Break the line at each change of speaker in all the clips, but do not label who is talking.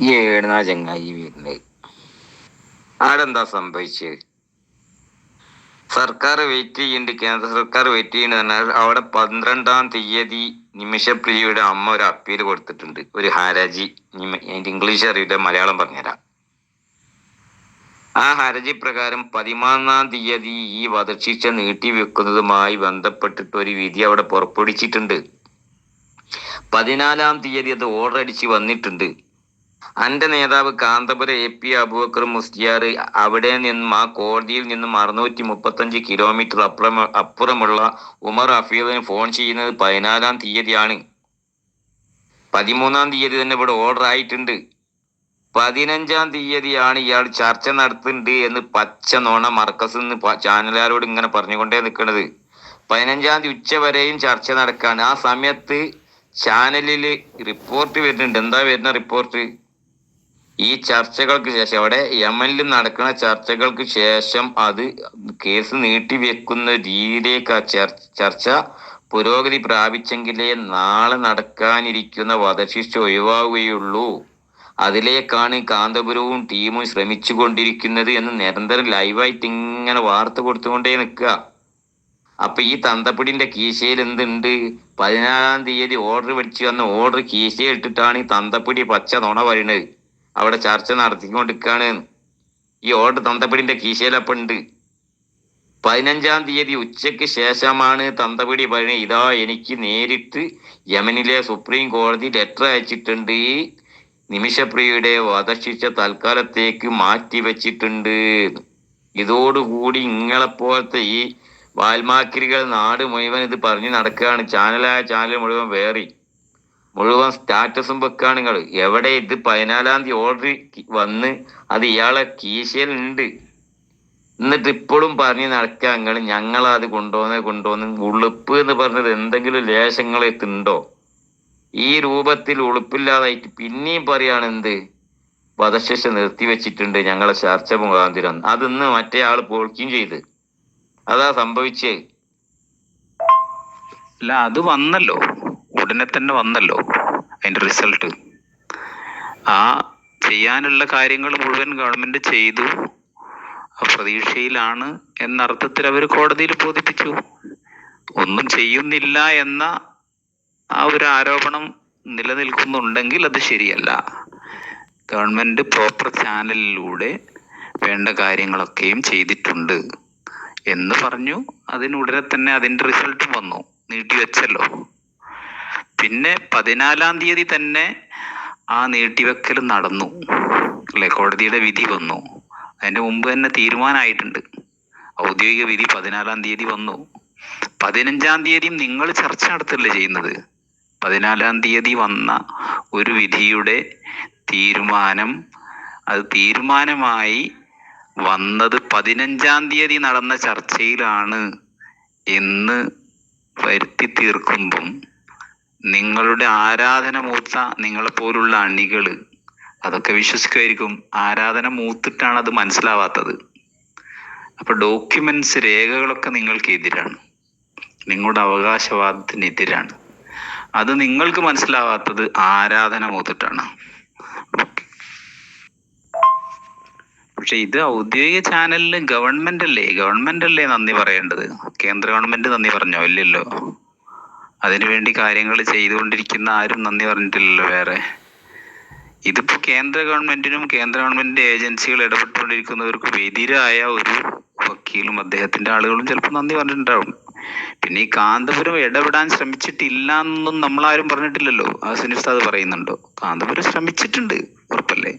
ഈ ഏടുന്നാ ചങ്ങായി വരുന്നത്? ആടെന്താ സംഭവിച്ചത്? സർക്കാർ വെയിറ്റ് ചെയ്യുന്നുണ്ട്, കേന്ദ്ര സർക്കാർ വെയിറ്റ് ചെയ്യുന്നുണ്ട്. അവിടെ 12-ാം തീയതി നിമിഷപ്രിയയുടെ അമ്മ ഒരു അപ്പീൽ കൊടുത്തിട്ടുണ്ട്, ഒരു ഹർജി. അതിന്റെ ഇംഗ്ലീഷ് അറിയില്ല, മലയാളം പറഞ്ഞുതരാം. ആ ഹർജി പ്രകാരം 13-ാം തീയതി ഈ വധശിക്ഷ നീട്ടിവെക്കുന്നതുമായി ബന്ധപ്പെട്ടിട്ട് ഒരു വിധി അവിടെ പുറപ്പെടുവിച്ചിട്ടുണ്ട്. 14-ാം തീയതി അത് ഓർഡർ അടിച്ച് വന്നിട്ടുണ്ട്. അന്റെ നേതാവ് കാന്തപുരം AP അബൂബക്കർ മുസ്ലിയാർ അവിടെ നിന്നും, ആ കോടതിയിൽ നിന്നും 635 കിലോമീറ്റർ അപ്പുറമുള്ള ഉമർ ഹഫീദിന് ഫോൺ ചെയ്യുന്നത് 14-ാം തീയതിയാണ്. 13-ാം തീയതി തന്നെ ഇവിടെ ഓർഡർ ആയിട്ടുണ്ട്. 15-ാം തീയതിയാണ് ഇയാൾ ചർച്ച നടത്തുന്നുണ്ട് എന്ന് പച്ച നോണ മർക്കസ് നിന്ന് ചാനലുകാരോട് ഇങ്ങനെ പറഞ്ഞുകൊണ്ടേ നിൽക്കുന്നത്. 15-ാം തീയതി ഉച്ച വരെയും ചർച്ച നടക്കാണ്. ആ സമയത്ത് ചാനലിൽ റിപ്പോർട്ട് വരുന്നുണ്ട്. എന്താ വരുന്ന റിപ്പോർട്ട്? ഈ ചർച്ചകൾക്ക് ശേഷം, അവിടെ യമനിൽ നടക്കുന്ന ചർച്ചകൾക്ക് ശേഷം അത് കേസ് നീട്ടിവെക്കുന്ന രീതിയിലേക്ക് ആ ചർച്ച പുരോഗതി പ്രാപിച്ചെങ്കിലേ നാളെ നടക്കാനിരിക്കുന്ന വധശിക്ഷ ഒഴിവാകുകയുള്ളൂ. അതിലേക്കാണ് കാന്തപുരവും ടീമും ശ്രമിച്ചു കൊണ്ടിരിക്കുന്നത് എന്ന് നിരന്തരം ലൈവായിട്ട് ഇങ്ങനെ വാർത്ത കൊടുത്തുകൊണ്ടേ നിൽക്കുക. അപ്പൊ ഈ തന്തപ്പിടിന്റെ കീശയിൽ എന്തുണ്ട്? 14-ാം തീയതി ഓർഡർ പഠിച്ചു വന്ന ഓർഡർ കീശയിൽ ഇട്ടിട്ടാണ് ഈ തന്തപ്പിടി പച്ച നുണ പറയുന്നത്. അവിടെ ചർച്ച നടത്തിക്കൊണ്ടിരിക്കുകയാണ്. ഈ ഓർഡർ തന്തപ്പിടിന്റെ കീശയിലപ്പം ഉണ്ട്. 15-ാം തീയതി ഉച്ചയ്ക്ക് ശേഷമാണ് തന്തപിടി പറയുന്നത്, ഇതാ എനിക്ക് നേരിട്ട് യമനിലെ സുപ്രീം കോടതി ലെറ്റർ അയച്ചിട്ടുണ്ട്, നിമിഷപ്രിയയുടെ വധശിക്ഷ തൽക്കാലത്തേക്ക് മാറ്റിവെച്ചിട്ടുണ്ട്. ഇതോടുകൂടി ഇങ്ങളെപ്പോലത്തെ ഈ വാൽമാക്കിരികൾ നാട് മുഴുവൻ ഇത് പറഞ്ഞു നടക്കുകയാണ്. ചാനൽ മുഴുവൻ വേറി, മുഴുവൻ സ്റ്റാറ്റസും വെക്കാണ് നിങ്ങൾ. എവിടെ ഇത്? 14-ാം തീയതി ഓർഡർ വന്ന് അത് ഇയാളെ കീശയിലുണ്ട്. എന്നിട്ട് ഇപ്പോഴും പറഞ്ഞ് നടക്കുക നിങ്ങൾ, ഞങ്ങളത് കൊണ്ടുവന്ന് ഉളുപ്പ് എന്ന് പറഞ്ഞത് എന്തെങ്കിലും ലേശങ്ങൾ എത്തുണ്ടോ? ഈ രൂപത്തിൽ ഉളുപ്പില്ലാതായിട്ട് പിന്നെയും പറയാണ് എന്ത്? വധശിക്ഷ നിർത്തിവെച്ചിട്ടുണ്ട് ഞങ്ങളെ ചർച്ച മുഖാന്തിരം. അതിന്ന് മറ്റേ ആള് പൊളിക്കുകയും ചെയ്ത്. അതാ സംഭവിച്ചേ.
അല്ല, അത് വന്നല്ലോ, ഉടനെ തന്നെ വന്നല്ലോ അതിന്റെ റിസൾട്ട്. ആ ചെയ്യാനുള്ള കാര്യങ്ങൾ മുഴുവൻ ഗവൺമെന്റ് ചെയ്തു, പ്രതീക്ഷയിലാണ് എന്നർത്ഥത്തിൽ അവർ കോടതിയിൽ ബോധിപ്പിച്ചു. ഒന്നും ചെയ്യുന്നില്ല എന്ന ആ ഒരു ആരോപണം നിലനിൽക്കുന്നുണ്ടെങ്കിൽ അത് ശരിയല്ല. ഗവൺമെന്റ് പ്രോപ്പർ ചാനലിലൂടെ വേണ്ട കാര്യങ്ങളൊക്കെയും ചെയ്തിട്ടുണ്ട് എന്ന് പറഞ്ഞു. അതിനുടനെ തന്നെ അതിന്റെ റിസൾട്ടും വന്നു, നീട്ടിവെച്ചല്ലോ. പിന്നെ 14-ാം തീയതി തന്നെ ആ നീട്ടിവെക്കൽ നടന്നു അല്ലെ? കോടതിയുടെ വിധി വന്നു. അതിന്റെ മുമ്പ് തന്നെ തീരുമാനമായിട്ടുണ്ട്. ഔദ്യോഗിക വിധി 14-ാം തീയതി വന്നു. 15-ാം തീയതിയും നിങ്ങൾ ചർച്ച നടത്തല്ലേ ചെയ്യുന്നത്? 14-ാം തീയതി വന്ന ഒരു വിധിയുടെ തീരുമാനം, അത് തീരുമാനമായി വന്നത് 15-ാം തീയതി നടന്ന ചർച്ചയിലാണ് എന്ന് വരുത്തി തീർക്കുമ്പം നിങ്ങളുടെ ആരാധന മൂത്ത നിങ്ങളെപ്പോലുള്ള അണികള് അതൊക്കെ വിശ്വസിക്കുമായിരിക്കും. ആരാധന മൂത്തിട്ടാണ് അത് മനസ്സിലാവാത്തത്. അപ്പൊ ഡോക്യുമെന്റ്സ്, രേഖകളൊക്കെ നിങ്ങൾക്ക് എതിരാണ്, നിങ്ങളുടെ അവകാശവാദത്തിനെതിരാണ്. അത് നിങ്ങൾക്ക് മനസ്സിലാവാത്തത് ആരാധന മൂത്തിട്ടാണ്. പക്ഷെ ഇത് ഔദ്യോഗിക ചാനലിന് ഗവൺമെന്റ് അല്ലേ നന്ദി പറയേണ്ടത്? കേന്ദ്ര ഗവൺമെന്റ് നന്ദി പറഞ്ഞോ? ഇല്ലല്ലോ. അതിനുവേണ്ടി കാര്യങ്ങൾ ചെയ്തുകൊണ്ടിരിക്കുന്ന ആരും നന്ദി പറഞ്ഞിട്ടില്ലല്ലോ വേറെ. ഇതിപ്പോ കേന്ദ്ര ഗവൺമെന്റിനും കേന്ദ്ര ഗവൺമെന്റിന്റെ ഏജൻസികൾ ഇടപെട്ടുകൊണ്ടിരിക്കുന്നവർക്കും എതിരായ ഒരു വക്കീലും അദ്ദേഹത്തിന്റെ ആളുകളും ചിലപ്പോൾ നന്ദി പറഞ്ഞിട്ടുണ്ടാവും. പിന്നെ ഈ കാന്തപുരം ഇടപെടാൻ ശ്രമിച്ചിട്ടില്ല എന്നൊന്നും നമ്മളാരും പറഞ്ഞിട്ടില്ലല്ലോ. ഹസനി ഉസ്താദ് പറയുന്നുണ്ടോ? കാന്തപുരം ശ്രമിച്ചിട്ടുണ്ട്, ഉറപ്പല്ലേ?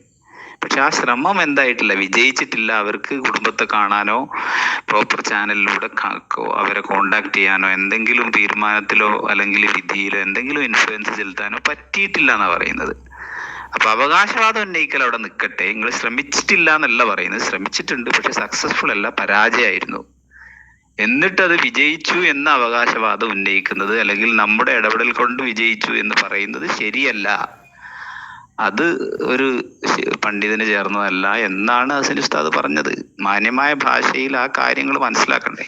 പക്ഷെ ആ ശ്രമം എന്തായിട്ടില്ല, വിജയിച്ചിട്ടില്ല. അവർക്ക് കുടുംബത്തെ കാണാനോ പ്രോപ്പർ ചാനലിലൂടെ അവരെ കോണ്ടാക്ട് ചെയ്യാനോ എന്തെങ്കിലും തീരുമാനത്തിലോ അല്ലെങ്കിൽ വിധിയിലോ എന്തെങ്കിലും ഇൻഫ്ലുവൻസ് ചെലുത്താനോ പറ്റിയിട്ടില്ല എന്നാ പറയുന്നത്. അപ്പൊ അവകാശവാദം ഉന്നയിക്കൽ അവിടെ നിൽക്കട്ടെ. നിങ്ങൾ ശ്രമിച്ചിട്ടില്ല എന്നല്ല പറയുന്നത്, ശ്രമിച്ചിട്ടുണ്ട്, പക്ഷെ സക്സസ്ഫുൾ അല്ല, പരാജയമായിരുന്നു. എന്നിട്ടത് വിജയിച്ചു എന്ന അവകാശവാദം ഉന്നയിക്കുന്നത് അല്ലെങ്കിൽ നമ്മുടെ ഇടപെടൽ കൊണ്ട് വിജയിച്ചു എന്ന് പറയുന്നത് ശരിയല്ല. അത് ഒരു പണ്ഡിതന് ചേർന്നതല്ല എന്നാണ് ഹസനി ഉസ്താദ് പറഞ്ഞത്. മാന്യമായ ഭാഷയിൽ ആ കാര്യങ്ങൾ മനസ്സിലാക്കണ്ടേ?